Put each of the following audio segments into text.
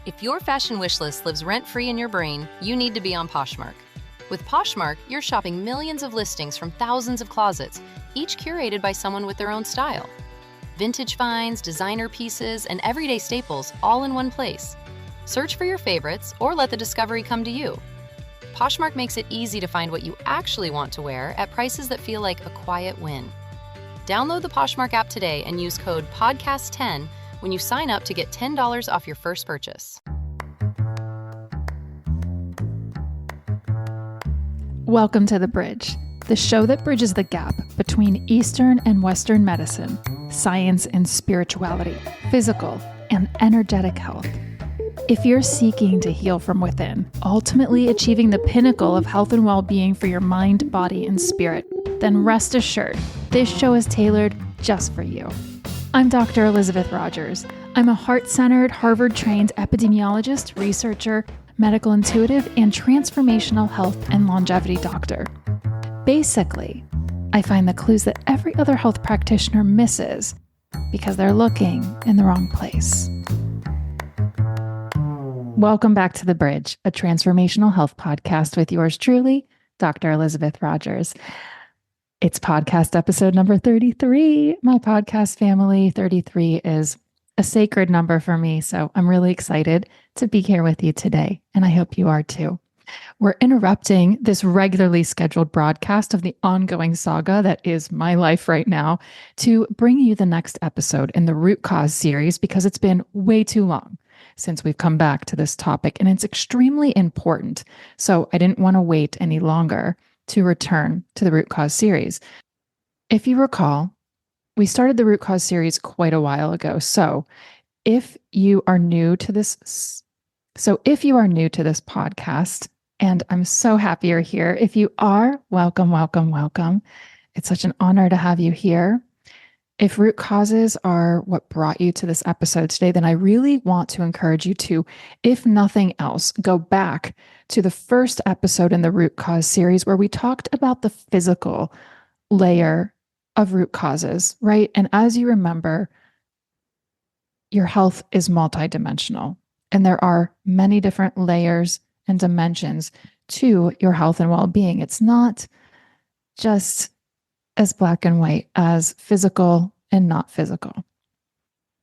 If your fashion wish list lives rent-free in your brain, you need to be on Poshmark. With Poshmark, you're shopping millions of listings from thousands of closets, each curated by someone with their own style. Vintage finds, designer pieces, and everyday staples all in one place. Search for your favorites or let the discovery come to you. Poshmark makes it easy to find what you actually want to wear at prices that feel like a quiet win. Download the Poshmark app today and use code PODCAST10 when you sign up to get $10 off your first purchase. Welcome to The Bridge, the show that bridges the gap between Eastern and Western medicine, science and spirituality, physical and energetic health. If you're seeking to heal from within, ultimately achieving the pinnacle of health and well-being for your mind, body, and spirit, then rest assured, this show is tailored just for you. I'm Dr. Elizabeth Rogers. I'm a heart-centered, Harvard-trained epidemiologist, researcher, medical intuitive, and transformational health and longevity doctor. Basically, I find the clues that every other health practitioner misses because they're looking in the wrong place. Welcome back to The Bridge, a transformational health podcast with yours truly, Dr. Elizabeth Rogers. It's podcast episode number 33. My podcast family, 33 is a sacred number for me, so I'm really excited to be here with you today, and I hope you are too. We're interrupting this regularly scheduled broadcast of the ongoing saga that is my life right now to bring you the next episode in the Root Cause series because it's been way too long since we've come back to this topic, and it's extremely important. So I didn't want to wait any longer to return to the Root Cause series. If you recall, we started the Root Cause series quite a while ago. So if you are new to this podcast, and I'm so happy you're here. If you are, welcome, welcome, welcome. It's such an honor to have you here. If root causes are what brought you to this episode today, then I really want to encourage you to, if nothing else, go back to the first episode in the Root Cause series where we talked about the physical layer of root causes, right? And as you remember, your health is multidimensional, and there are many different layers and dimensions to your health and well-being. It's not just as black and white as physical and not physical.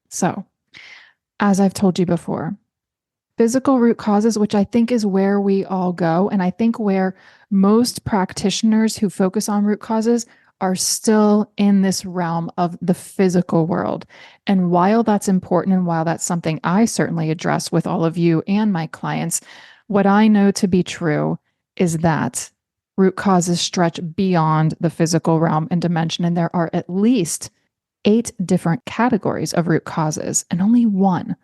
So, as I've told you before, physical root causes, which I think is where we all go, and I think where most practitioners who focus on root causes are still in this realm of the physical world. And while that's important, and while that's something I certainly address with all of you and my clients, what I know to be true is that root causes stretch beyond the physical realm and dimension, and there are at least 8 different categories of root causes, and only one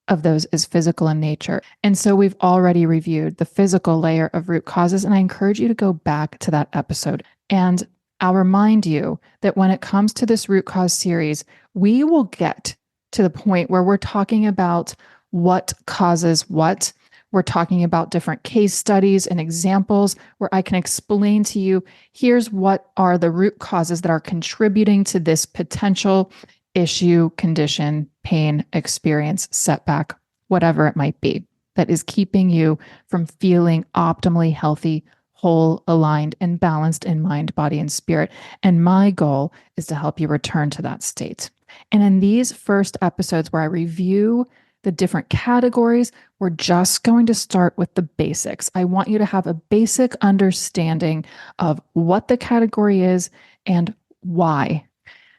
of those is physical in nature. And so we've already reviewed the physical layer of root causes, and I encourage you to go back to that episode. And I'll remind you that when it comes to this root cause series, we will get to the point where we're talking about what causes what. We're talking about different case studies and examples where I can explain to you, here's what are the root causes that are contributing to this potential issue, condition, pain, experience, setback, whatever it might be, that is keeping you from feeling optimally healthy, whole, aligned, and balanced in mind, body, and spirit. And my goal is to help you return to that state. And in these first episodes where I review the different categories, we're just going to start with the basics. I want you to have a basic understanding of what the category is and why.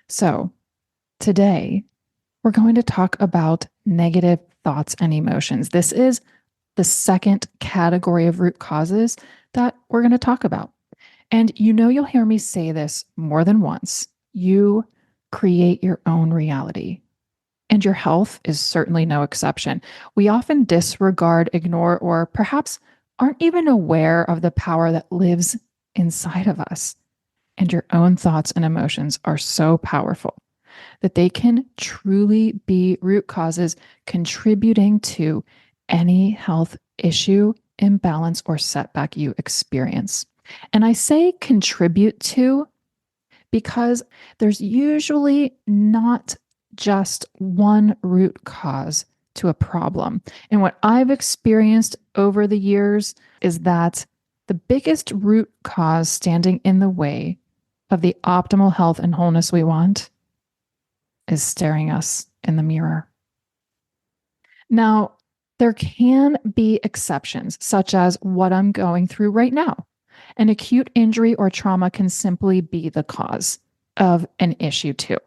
So today, we're going to talk about negative thoughts and emotions. This is the second category of root causes that we're going to talk about. And you'll hear me say this more than once. You create your own reality. And your health is certainly no exception. We often disregard, ignore, or perhaps aren't even aware of the power that lives inside of us. And your own thoughts and emotions are so powerful that they can truly be root causes contributing to any health issue, imbalance, or setback you experience. And I say contribute to because there's usually not just one root cause to a problem. And what I've experienced over the years is that the biggest root cause standing in the way of the optimal health and wholeness we want is staring us in the mirror. Now, there can be exceptions, such as what I'm going through right now. An acute injury or trauma can simply be the cause of an issue, too.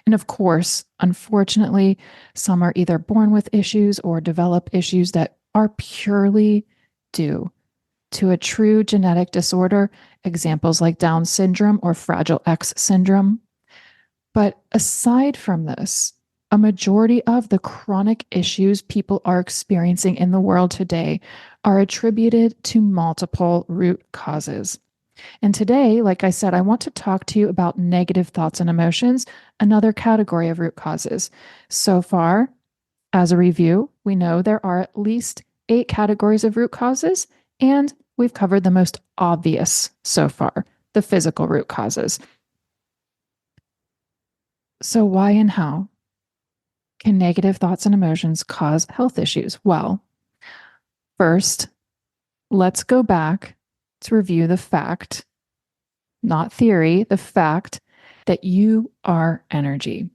And of course, unfortunately, some are either born with issues or develop issues that are purely due to a true genetic disorder, examples like Down syndrome or Fragile X syndrome. But aside from this, a majority of the chronic issues people are experiencing in the world today are attributed to multiple root causes. And today, like I said, I want to talk to you about negative thoughts and emotions, another category of root causes. So far, as a review, we know there are at least 8 categories of root causes, and we've covered the most obvious so far, the physical root causes. So, why and how can negative thoughts and emotions cause health issues? Well, first, let's go back to review the fact, not theory, the fact that you are energy.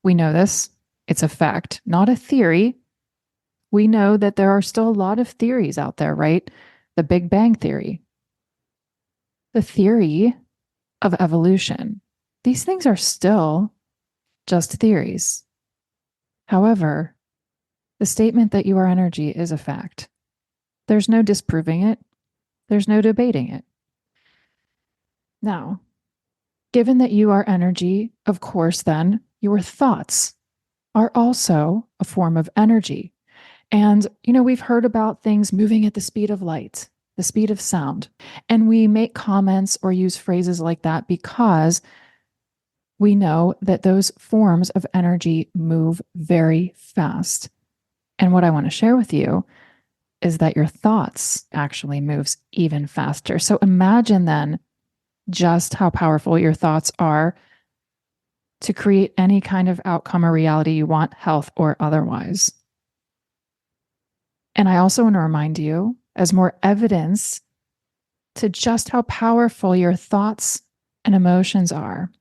We know this. It's a fact, not a theory. We know that there are still a lot of theories out there, right? The Big Bang Theory, the theory of evolution. These things are still just theories. However, the statement that you are energy is a fact. There's no disproving it. There's no debating it. Now, given that you are energy, of course, then your thoughts are also a form of energy. And, we've heard about things moving at the speed of light, the speed of sound. And we make comments or use phrases like that because we know that those forms of energy move very fast. And what I want to share with you is that your thoughts actually moves even faster. So imagine then just how powerful your thoughts are to create any kind of outcome or reality you want, health or otherwise. And I also want to remind you, as more evidence to just how powerful your thoughts and emotions are,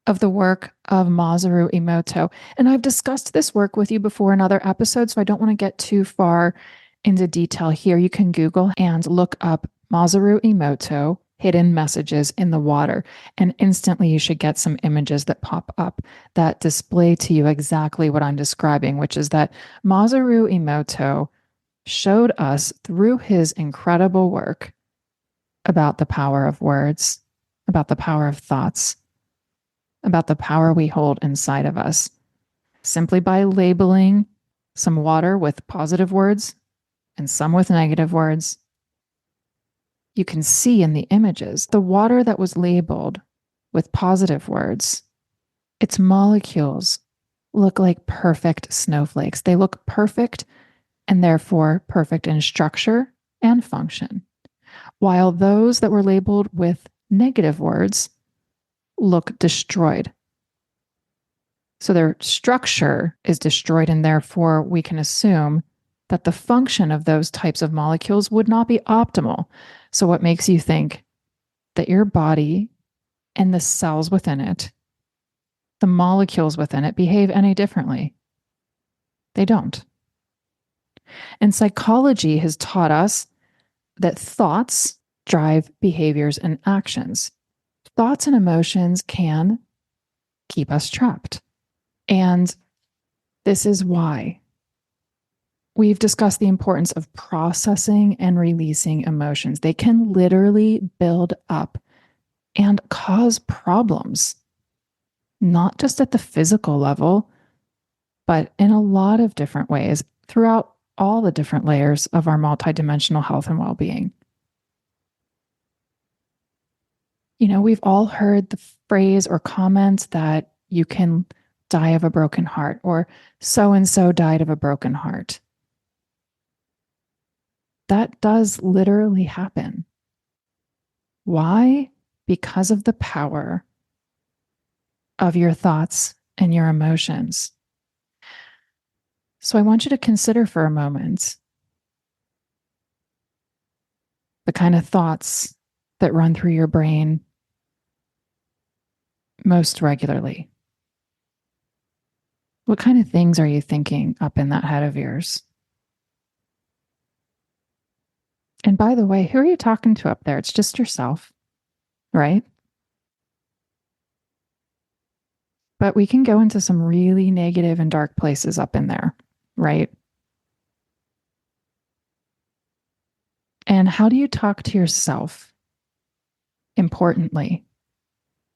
of the work of Masaru Emoto. And I've discussed this work with you before in other episodes, so I don't want to get too far into detail here. You can Google and look up Masaru Emoto hidden messages in the water, and instantly you should get some images that pop up that display to you exactly what I'm describing, which is that Masaru Emoto showed us through his incredible work about the power of words, about the power of thoughts, about the power we hold inside of us, simply by labeling some water with positive words and some with negative words. You can see in the images the water that was labeled with positive words, its molecules look like perfect snowflakes. They look perfect and therefore perfect in structure and function, while those that were labeled with negative words look destroyed. So their structure is destroyed, and therefore we can assume that the function of those types of molecules would not be optimal. So what makes you think that your body and the cells within it, the molecules within it, behave any differently? They don't. And psychology has taught us that thoughts drive behaviors and actions. Thoughts and emotions can keep us trapped. And this is why we've discussed the importance of processing and releasing emotions. They can literally build up and cause problems, not just at the physical level, but in a lot of different ways throughout all the different layers of our multidimensional health and well-being. We've all heard the phrase or comment that you can die of a broken heart, or so-and-so died of a broken heart. That does literally happen. Why? Because of the power of your thoughts and your emotions. So I want you to consider for a moment the kind of thoughts that run through your brain most regularly. What kind of things are you thinking up in that head of yours? And by the way, who are you talking to up there? It's just yourself, right? But we can go into some really negative and dark places up in there, right? And how do you talk to yourself? Importantly,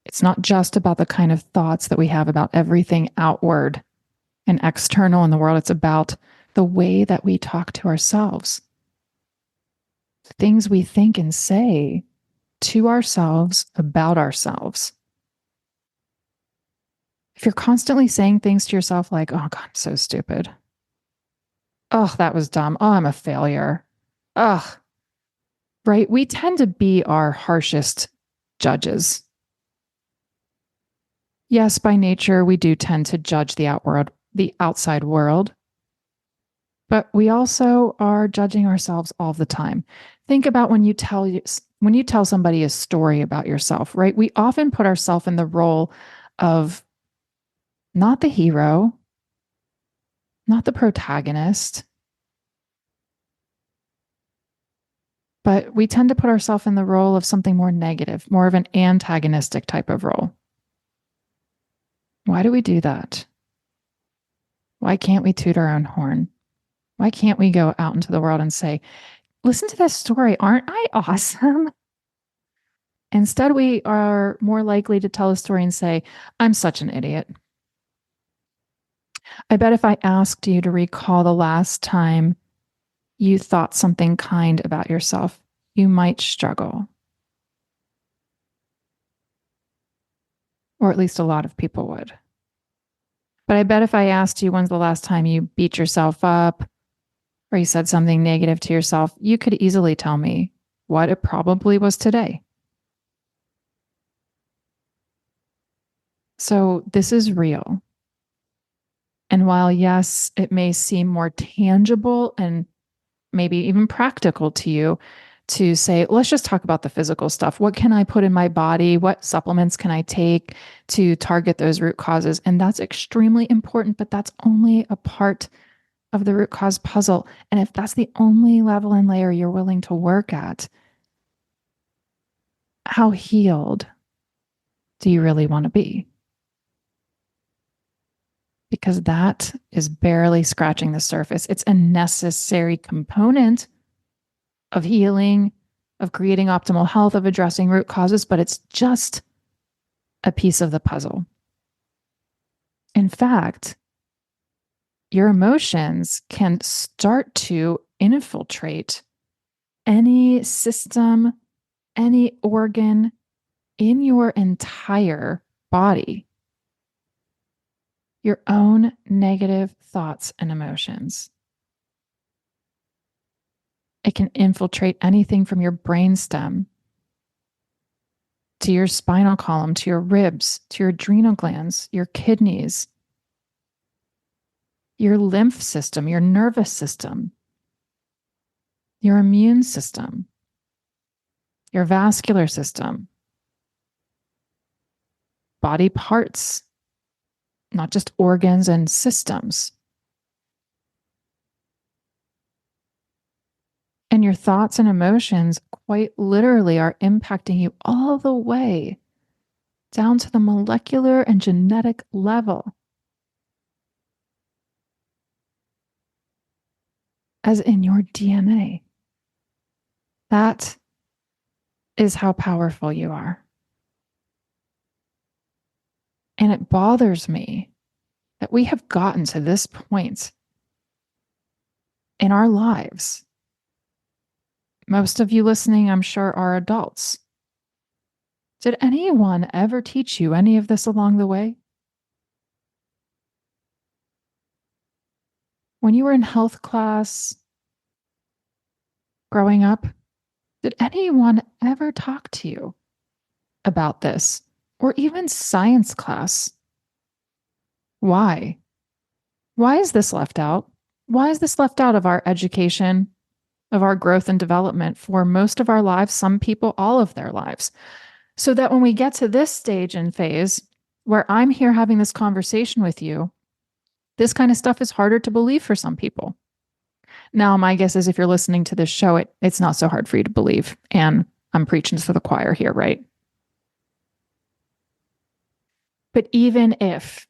it's not just about the kind of thoughts that we have about everything outward and external in the world. It's about the way that we talk to ourselves, things we think and say to ourselves about ourselves. If you're constantly saying things to yourself like, oh God, I'm so stupid. Oh, that was dumb. Oh, I'm a failure. Ugh, right? We tend to be our harshest judges. Yes, by nature, we do tend to judge the outside world, but we also are judging ourselves all the time. Think about when you tell somebody a story about yourself, right? We often put ourselves in the role of not the hero, not the protagonist, but we tend to put ourselves in the role of something more negative, more of an antagonistic type of role. Why do we do that? Why can't we toot our own horn? Why can't we go out into the world and say, listen to this story, aren't I awesome? Instead, we are more likely to tell a story and say, I'm such an idiot. I bet if I asked you to recall the last time you thought something kind about yourself, you might struggle. Or at least a lot of people would. But I bet if I asked you when's the last time you beat yourself up or you said something negative to yourself, you could easily tell me what it probably was today. So this is real. And while, yes, it may seem more tangible and maybe even practical to you to say, let's just talk about the physical stuff. What can I put in my body? What supplements can I take to target those root causes? And that's extremely important, but that's only a part of the root cause puzzle. And if that's the only level and layer you're willing to work at, how healed do you really want to be? Because that is barely scratching the surface. It's a necessary component of healing, of creating optimal health, of addressing root causes, but it's just a piece of the puzzle. In fact, your emotions can start to infiltrate any system, any organ in your entire body. Your own negative thoughts and emotions. It can infiltrate anything from your brainstem to your spinal column, to your ribs, to your adrenal glands, your kidneys, your lymph system, your nervous system, your immune system, your vascular system, body parts, not just organs and systems. And your thoughts and emotions quite literally are impacting you all the way down to the molecular and genetic level. As in your DNA. That is how powerful you are. And it bothers me that we have gotten to this point in our lives. Most of you listening, I'm sure, are adults. Did anyone ever teach you any of this along the way? When you were in health class, growing up, did anyone ever talk to you about this? Or even science class? Why? Why is this left out? Why is this left out of our education, of our growth and development for most of our lives, some people all of their lives? So that when we get to this stage and phase where I'm here having this conversation with you, this kind of stuff is harder to believe for some people. Now, my guess is if you're listening to this show, it's not so hard for you to believe. And I'm preaching to the choir here, right? But even if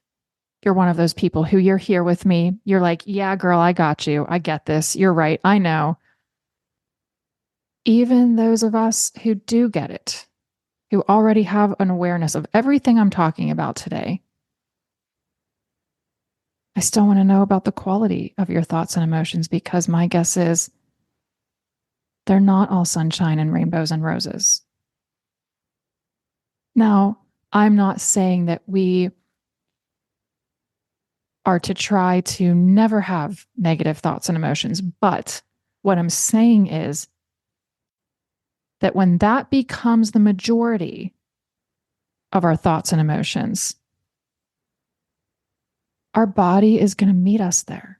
you're one of those people who you're here with me, you're like, yeah, girl, I got you. I get this. You're right. I know. Even those of us who do get it, who already have an awareness of everything I'm talking about today, I still want to know about the quality of your thoughts and emotions, because my guess is they're not all sunshine and rainbows and roses. Now, I'm not saying that we are to try to never have negative thoughts and emotions, but what I'm saying is that when that becomes the majority of our thoughts and emotions, our body is going to meet us there,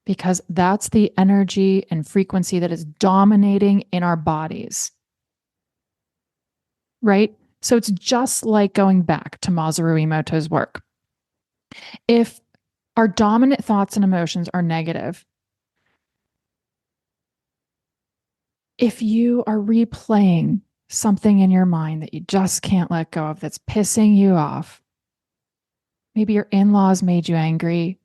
because that's the energy and frequency that is dominating in our bodies. Right? So it's just like going back to Masaru Emoto's work. If our dominant thoughts and emotions are negative, if you are replaying something in your mind that you just can't let go of, that's pissing you off, maybe your in-laws made you angry,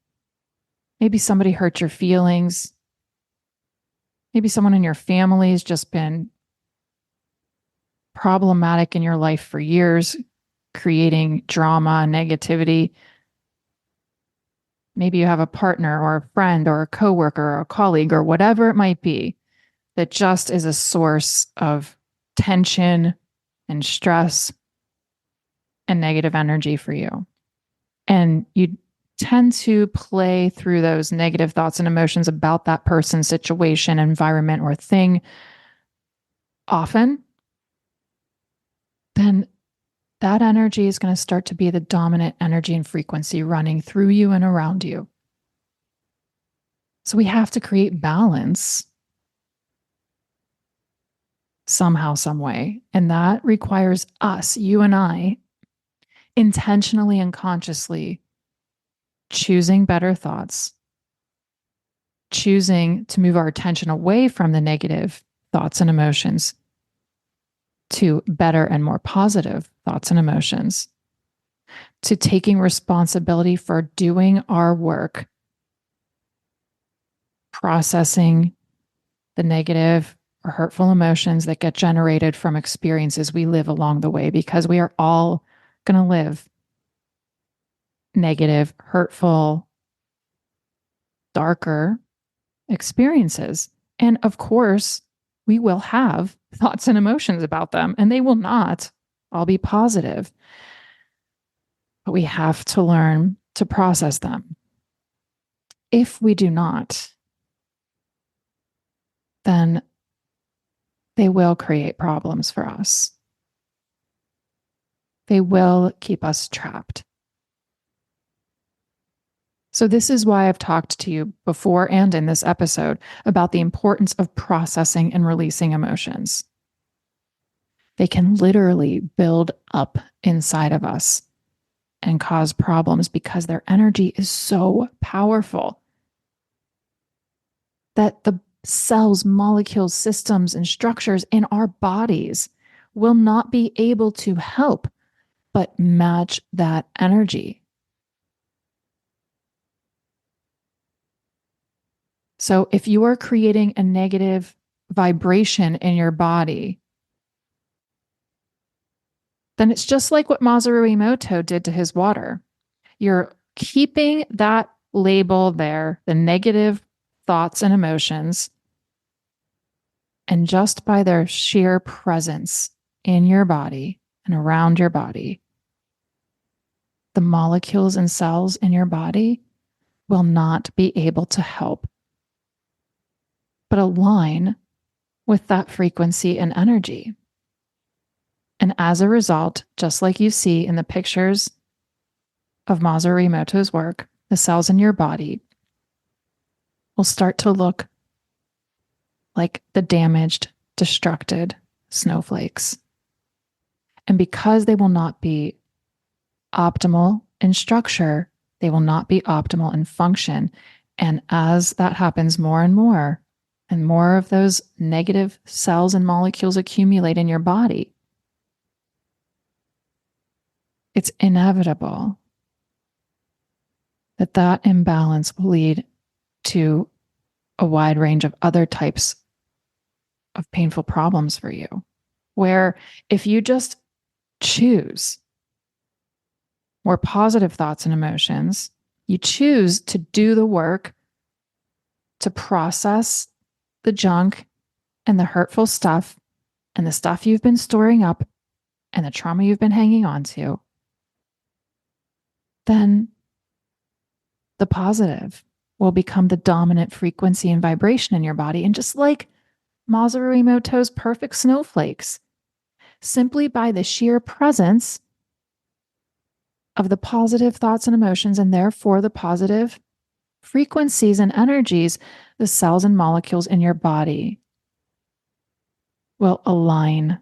maybe somebody hurt your feelings, maybe someone in your family has just been problematic in your life for years, creating drama, negativity. Maybe you have a partner or a friend or a coworker or a colleague or whatever it might be that just is a source of tension and stress and negative energy for you. And you tend to play through those negative thoughts and emotions about that person, situation, environment, or thing often, then that energy is going to start to be the dominant energy and frequency running through you and around you. So we have to create balance somehow, some way. And that requires us, you and I, intentionally and consciously choosing better thoughts, choosing to move our attention away from the negative thoughts and emotions to better and more positive thoughts and emotions, to taking responsibility for doing our work, processing the negative or hurtful emotions that get generated from experiences we live along the way, because we are all going to live negative, hurtful, darker experiences. And of course, we will have thoughts and emotions about them, and they will not all be positive. But we have to learn to process them. If we do not, then they will create problems for us. They will keep us trapped. So this is why I've talked to you before and in this episode about the importance of processing and releasing emotions. They can literally build up inside of us and cause problems because their energy is so powerful that the cells, molecules, systems, and structures in our bodies will not be able to help but match that energy. So if you are creating a negative vibration in your body, then it's just like what Masaru Emoto did to his water. You're keeping that label there, the negative thoughts and emotions, and just by their sheer presence in your body and around your body, the molecules and cells in your body will not be able to help but align with that frequency and energy. And as a result, just like you see in the pictures of Masaru Emoto's work, the cells in your body will start to look like the damaged, destructed snowflakes. And because they will not be optimal in structure, they will not be optimal in function. And as that happens more and more of those negative cells and molecules accumulate in your body, it's inevitable that that imbalance will lead to a wide range of other types of painful problems for you. Where if you just choose more positive thoughts and emotions, you choose to do the work to process the junk and the hurtful stuff and the stuff you've been storing up and the trauma you've been hanging on to, then the positive will become the dominant frequency and vibration in your body. And just like Masaru Emoto's perfect snowflakes, simply by the sheer presence of the positive thoughts and emotions, and therefore the positive frequencies and energies, the cells and molecules in your body will align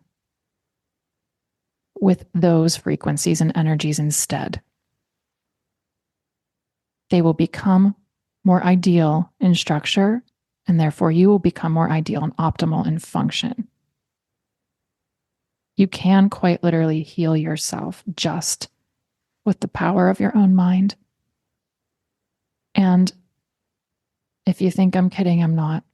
with those frequencies and energies instead. They will become more ideal in structure, and therefore you will become more ideal and optimal in function. You can quite literally heal yourself just with the power of your own mind. And if you think I'm kidding, I'm not.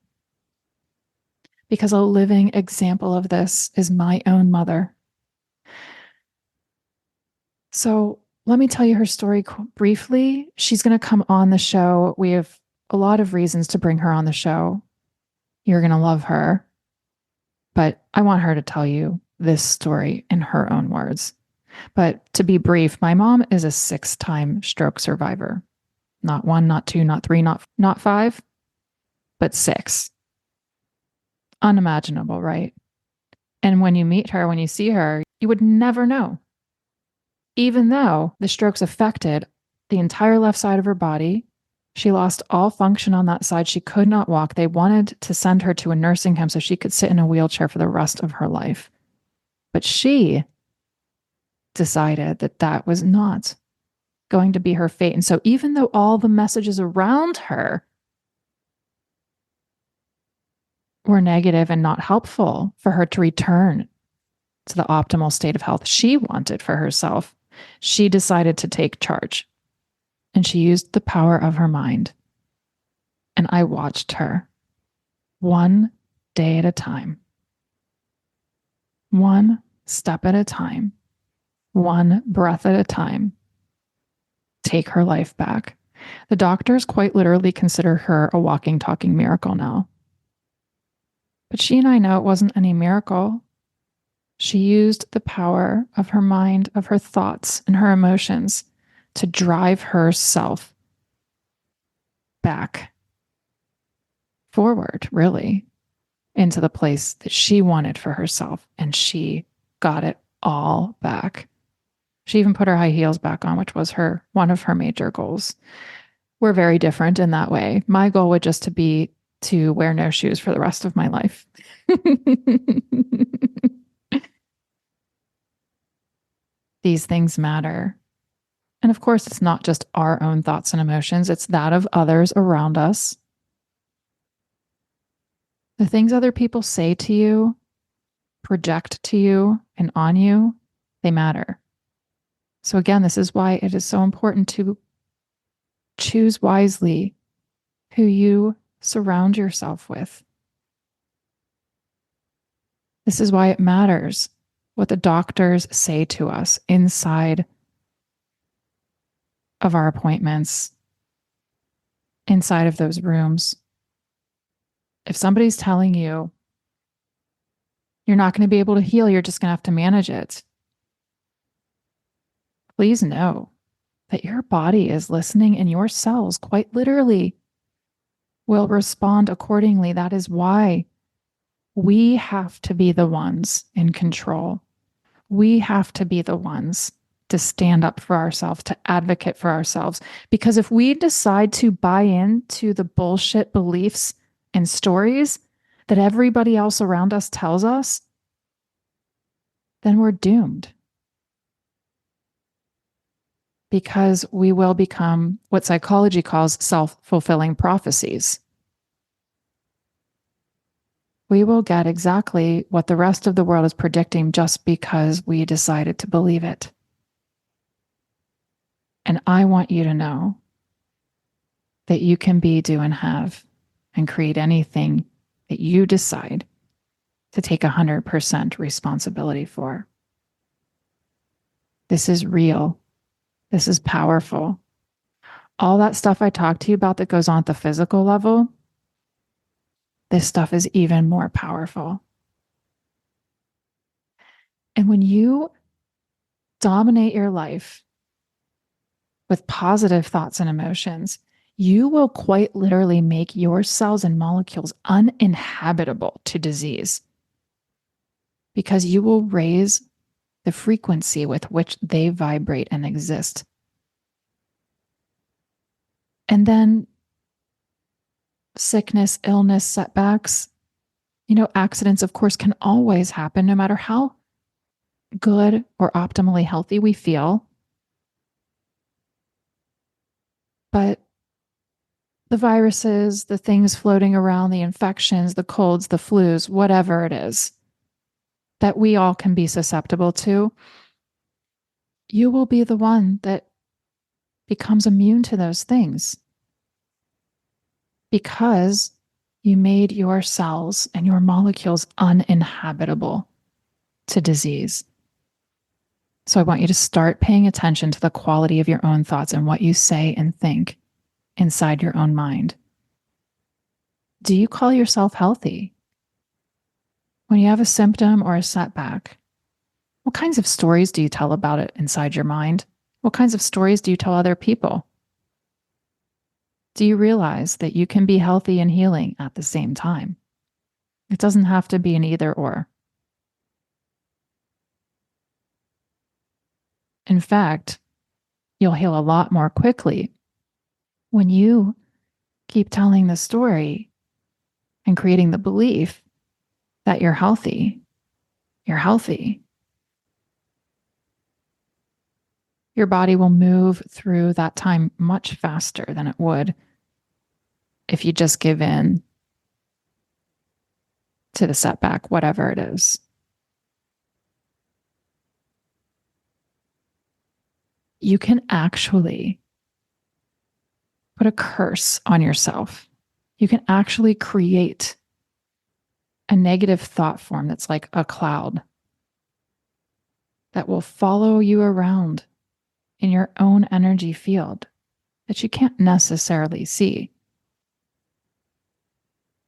Because a living example of this is my own mother. So let me tell you her story briefly. She's going to come on the show. We have a lot of reasons to bring her on the show. You're going to love her. But I want her to tell you this story in her own words. But to be brief, my mom is a 6-time stroke survivor. Not 1, not 2, not 3, not 5, but 6. Unimaginable, right? And when you meet her, when you see her, you would never know. Even though the strokes affected the entire left side of her body, she lost all function on that side. She could not walk. They wanted to send her to a nursing home so she could sit in a wheelchair for the rest of her life. But she decided that that was not going to be her fate. And so even though all the messages around her were negative and not helpful for her to return to the optimal state of health she wanted for herself, she decided to take charge. And she used the power of her mind. And I watched her one day at a time, one step at a time, one breath at a time, take her life back. The doctors quite literally consider her a walking, talking miracle now. But she and I know it wasn't any miracle. She used the power of her mind, of her thoughts and her emotions to drive herself back forward, really, into the place that she wanted for herself. And she got it all back. She even put her high heels back on, which was one of her major goals. We're very different in that way. My goal would just to be to wear no shoes for the rest of my life. These things matter. And of course, it's not just our own thoughts and emotions, it's that of others around us. The things other people say to you, project to you, and on you, they matter. So again, this is why it is so important to choose wisely who you surround yourself with. This is why it matters what the doctors say to us inside of our appointments, inside of those rooms. If somebody's telling you you're not going to be able to heal, you're just going to have to manage it, please know that your body is listening and your cells quite literally will respond accordingly. That is why we have to be the ones in control. We have to be the ones to stand up for ourselves, to advocate for ourselves. Because if we decide to buy into the bullshit beliefs and stories that everybody else around us tells us, then we're doomed. Because we will become what psychology calls self-fulfilling prophecies. We will get exactly what the rest of the world is predicting just because we decided to believe it. And I want you to know that you can be, do, and have, and create anything that you decide to take 100% responsibility for. This is real. This is powerful. All that stuff I talked to you about that goes on at the physical level, this stuff is even more powerful. And when you dominate your life with positive thoughts and emotions, you will quite literally make your cells and molecules uninhabitable to disease because you will raise the frequency with which they vibrate and exist. And then sickness, illness, setbacks, accidents, of course, can always happen no matter how good or optimally healthy we feel. But the viruses, the things floating around, the infections, the colds, the flus, whatever it is that we all can be susceptible to, you will be the one that becomes immune to those things because you made your cells and your molecules uninhabitable to disease. So I want you to start paying attention to the quality of your own thoughts and what you say and think inside your own mind. Do you call yourself healthy? When you have a symptom or a setback, what kinds of stories do you tell about it inside your mind? What kinds of stories do you tell other people? Do you realize that you can be healthy and healing at the same time? It doesn't have to be an either or. In fact, you'll heal a lot more quickly when you keep telling the story and creating the belief that you're healthy. You're healthy. Your body will move through that time much faster than it would if you just give in to the setback, whatever it is. You can actually put a curse on yourself. You can actually create a negative thought form that's like a cloud that will follow you around in your own energy field that you can't necessarily see.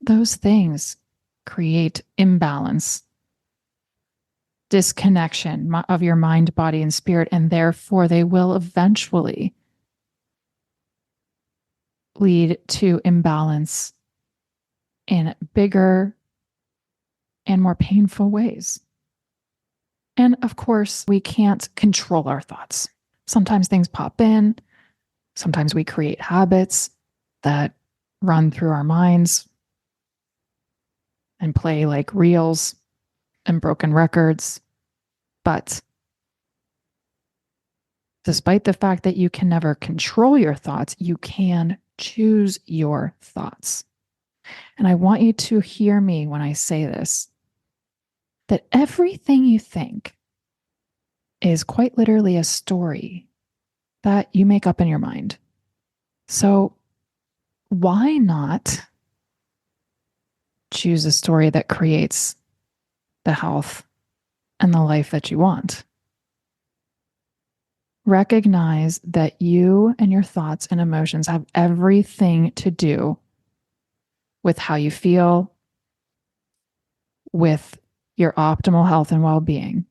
Those things create imbalance, disconnection of your mind, body, and spirit, and therefore they will eventually lead to imbalance in bigger and more painful ways. And of course, we can't control our thoughts. Sometimes things pop in. Sometimes we create habits that run through our minds and play like reels and broken records. But despite the fact that you can never control your thoughts, you can choose your thoughts. And I want you to hear me when I say this, that everything you think is quite literally a story that you make up in your mind. So why not choose a story that creates the health and the life that you want? Recognize that you and your thoughts and emotions have everything to do with how you feel, with your optimal health and well-being.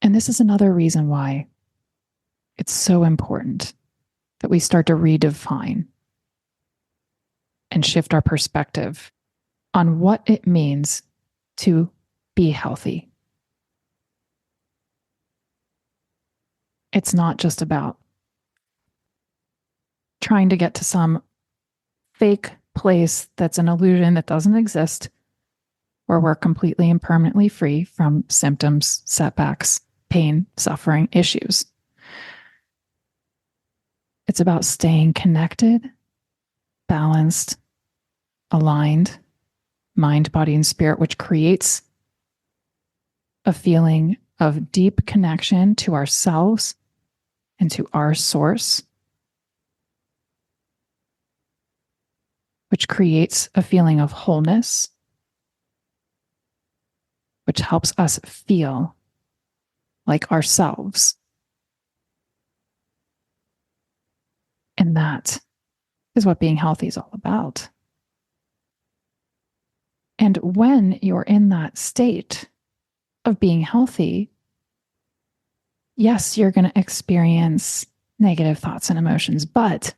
And this is another reason why it's so important that we start to redefine and shift our perspective on what it means to be healthy. It's not just about trying to get to some fake place that's an illusion that doesn't exist, where we're completely and permanently free from symptoms, setbacks, pain, suffering, issues. It's about staying connected, balanced, aligned, mind, body, and spirit, which creates a feeling of deep connection to ourselves and to our source, which creates a feeling of wholeness, which helps us feel like ourselves. And that is what being healthy is all about. And when you're in that state of being healthy, yes, you're going to experience negative thoughts and emotions, but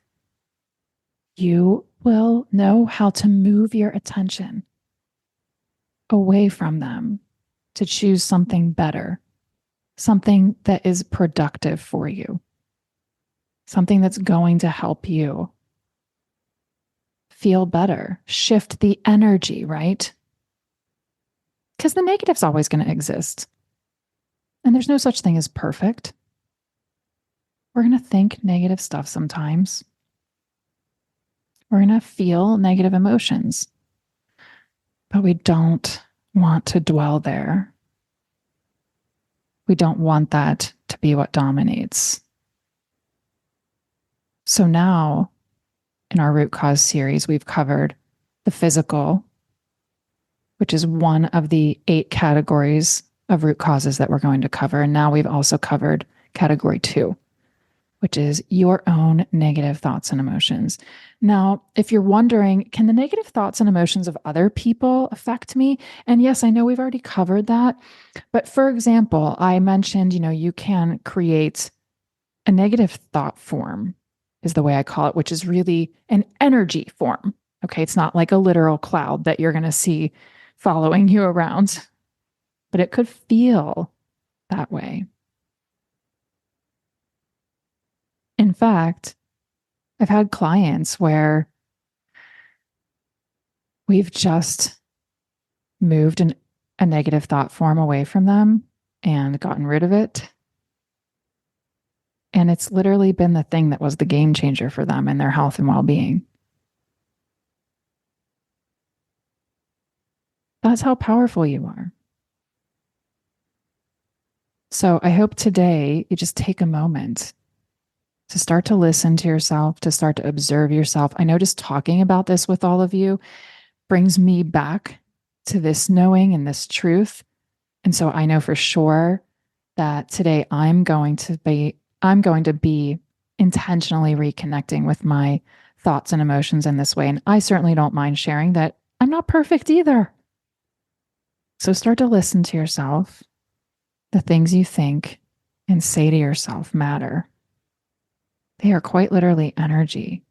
you will know how to move your attention away from them to choose something better, something that is productive for you, something that's going to help you feel better, shift the energy, right? Because the negative's always going to exist. And there's no such thing as perfect. We're going to think negative stuff sometimes. We're going to feel negative emotions. But we don't want to dwell there. We don't want that to be what dominates. So now, in our root cause series, we've covered the physical, which is one of the 8 categories of root causes that we're going to cover. And now we've also covered category 2, which is your own negative thoughts and emotions. Now, if you're wondering, can the negative thoughts and emotions of other people affect me? And yes, I know we've already covered that. But for example, I mentioned, you can create a negative thought form, is the way I call it, which is really an energy form. Okay, it's not like a literal cloud that you're going to see following you around, but it could feel that way. In fact, I've had clients where we've just moved a negative thought form away from them and gotten rid of it. And it's literally been the thing that was the game changer for them and their health and well-being. That's how powerful you are. So I hope today you just take a moment to start to listen to yourself, to start to observe yourself. I know just talking about this with all of you brings me back to this knowing and this truth. And so I know for sure that today I'm going to be intentionally reconnecting with my thoughts and emotions in this way. And I certainly don't mind sharing that I'm not perfect either. So start to listen to yourself. The things you think and say to yourself matter. They are quite literally energy.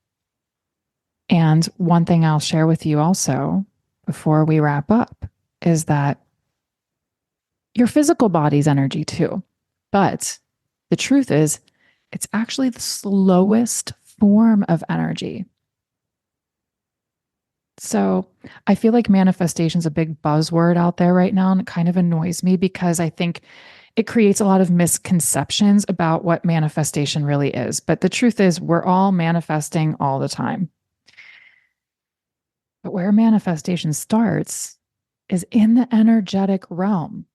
And one thing I'll share with you also before we wrap up is that your physical body's energy too. But the truth is, it's actually the slowest form of energy. So I feel like manifestation is a big buzzword out there right now, and it kind of annoys me because I think it creates a lot of misconceptions about what manifestation really is. But the truth is, we're all manifesting all the time. But where manifestation starts is in the energetic realm.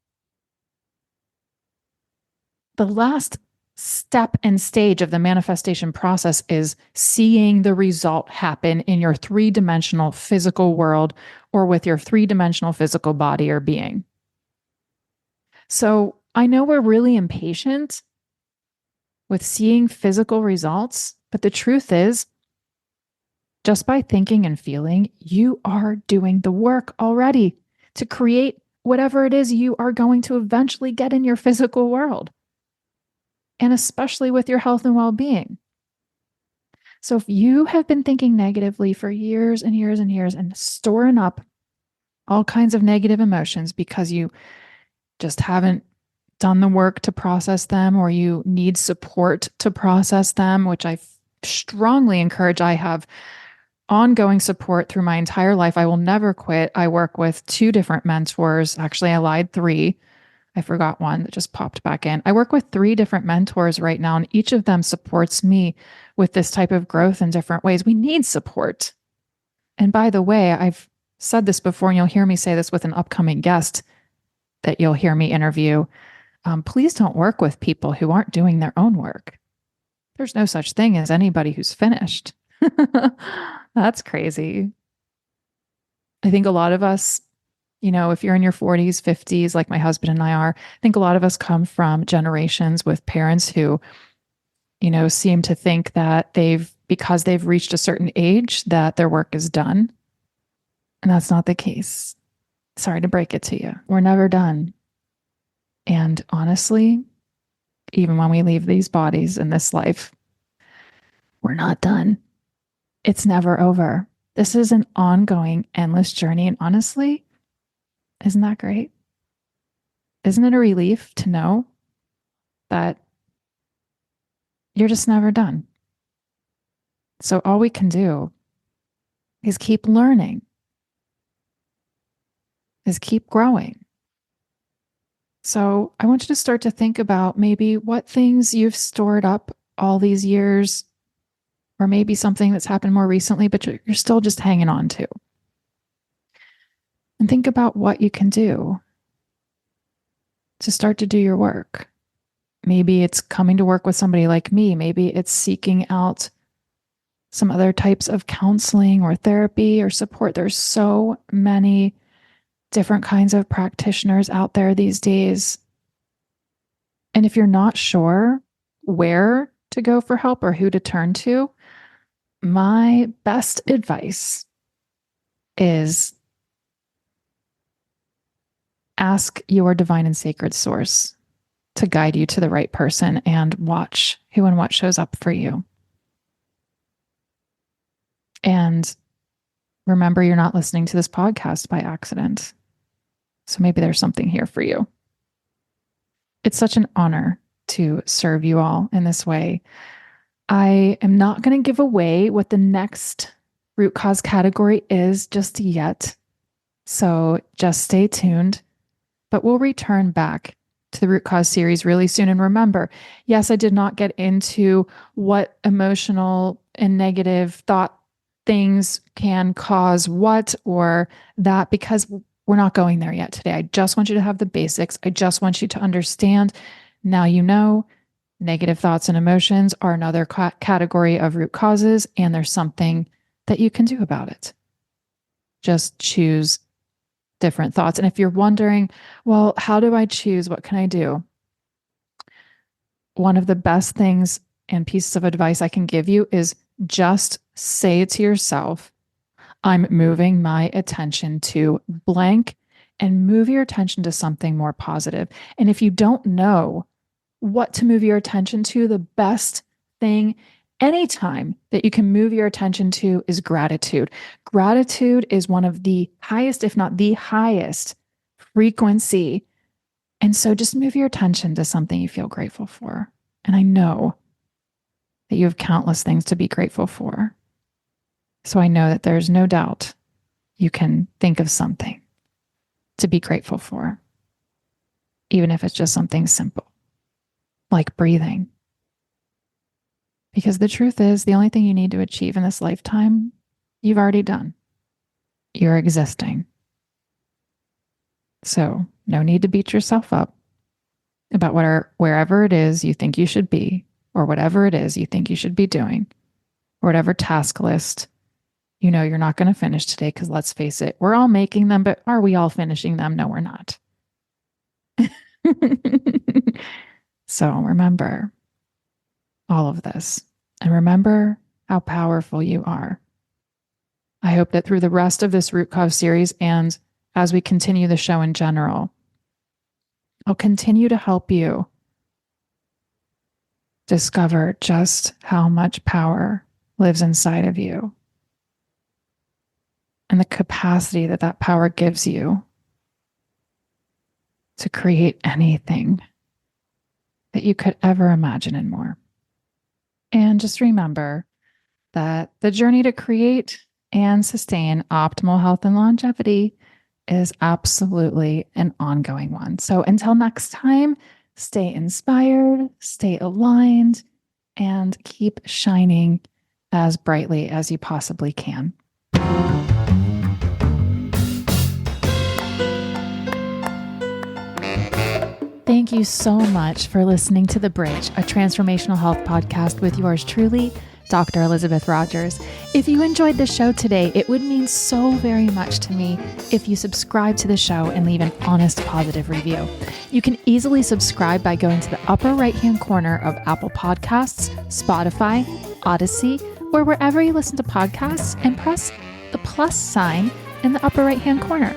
The last step and stage of the manifestation process is seeing the result happen in your 3-dimensional physical world or with your 3-dimensional physical body or being. So I know we're really impatient with seeing physical results, but the truth is, just by thinking and feeling, you are doing the work already to create whatever it is you are going to eventually get in your physical world. And especially with your health and well-being. So if you have been thinking negatively for years and years and years and storing up all kinds of negative emotions because you just haven't done the work to process them, or you need support to process them, which I strongly encourage. I have ongoing support through my entire life. I will never quit. I work with 2 different mentors. Actually, I lied, 3. I forgot one that just popped back in. I work with 3 different mentors right now, and each of them supports me with this type of growth in different ways. We need support. And by the way, I've said this before, and you'll hear me say this with an upcoming guest that you'll hear me interview. Please don't work with people who aren't doing their own work. There's no such thing as anybody who's finished. That's crazy. I think a lot of us, if you're in your 40s, 50s, like my husband and I are, I think a lot of us come from generations with parents who, seem to think that because they've reached a certain age, that their work is done. And that's not the case. Sorry to break it to you. We're never done. And honestly, even when we leave these bodies in this life, we're not done. It's never over. This is an ongoing, endless journey. And honestly, isn't that great? Isn't it a relief to know that you're just never done? So all we can do is keep learning, is keep growing. So I want you to start to think about maybe what things you've stored up all these years, or maybe something that's happened more recently, but you're still just hanging on to. And think about what you can do to start to do your work. Maybe it's coming to work with somebody like me. Maybe it's seeking out some other types of counseling or therapy or support. There's so many different kinds of practitioners out there these days. And if you're not sure where to go for help or who to turn to, my best advice is ask your divine and sacred source to guide you to the right person and watch who and what shows up for you. And remember, you're not listening to this podcast by accident. So maybe there's something here for you. It's such an honor to serve you all in this way. I am not going to give away what the next root cause category is just yet. So just stay tuned. But we'll return back to the root cause series really soon. And remember, yes, I did not get into what emotional and negative thought things can cause what or that, because we're not going there yet today. I just want you to have the basics. I just want you to understand. Now you know negative thoughts and emotions are another category of root causes, and there's something that you can do about it. Just choose different thoughts. And if you're wondering, well, how do I choose? What can I do? One of the best things and pieces of advice I can give you is just say to yourself, I'm moving my attention to blank, and move your attention to something more positive. And if you don't know what to move your attention to, the best thing anytime that you can move your attention to is gratitude. Gratitude is one of the highest, if not the highest frequency. And so just move your attention to something you feel grateful for. And I know that you have countless things to be grateful for. So I know that there's no doubt you can think of something to be grateful for, even if it's just something simple, like breathing. Because the truth is, the only thing you need to achieve in this lifetime, you've already done. You're existing. So no need to beat yourself up about wherever it is you think you should be, or whatever it is you think you should be doing, or whatever task list you're not going to finish today, because let's face it, we're all making them, but are we all finishing them? No, we're not. So remember all of this, and remember how powerful you are. I hope that through the rest of this root cause series, and as we continue the show in general, I'll continue to help you discover just how much power lives inside of you, and the capacity that power gives you to create anything that you could ever imagine and more. And just remember that the journey to create and sustain optimal health and longevity is absolutely an ongoing one. So until next time, stay inspired, stay aligned, and keep shining as brightly as you possibly can. Thank you so much for listening to The Bridge, a transformational health podcast with yours truly, Dr. Elizabeth Rogers. If you enjoyed the show today, it would mean so very much to me if you subscribe to the show and leave an honest, positive review. You can easily subscribe by going to the upper right-hand corner of Apple Podcasts, Spotify, Odyssey, or wherever you listen to podcasts, and press the plus sign in the upper right-hand corner.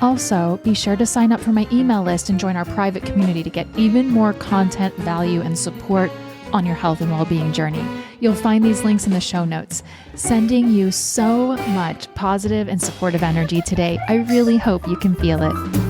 Also, be sure to sign up for my email list and join our private community to get even more content, value, and support on your health and well-being journey. You'll find these links in the show notes. Sending you so much positive and supportive energy today. I really hope you can feel it.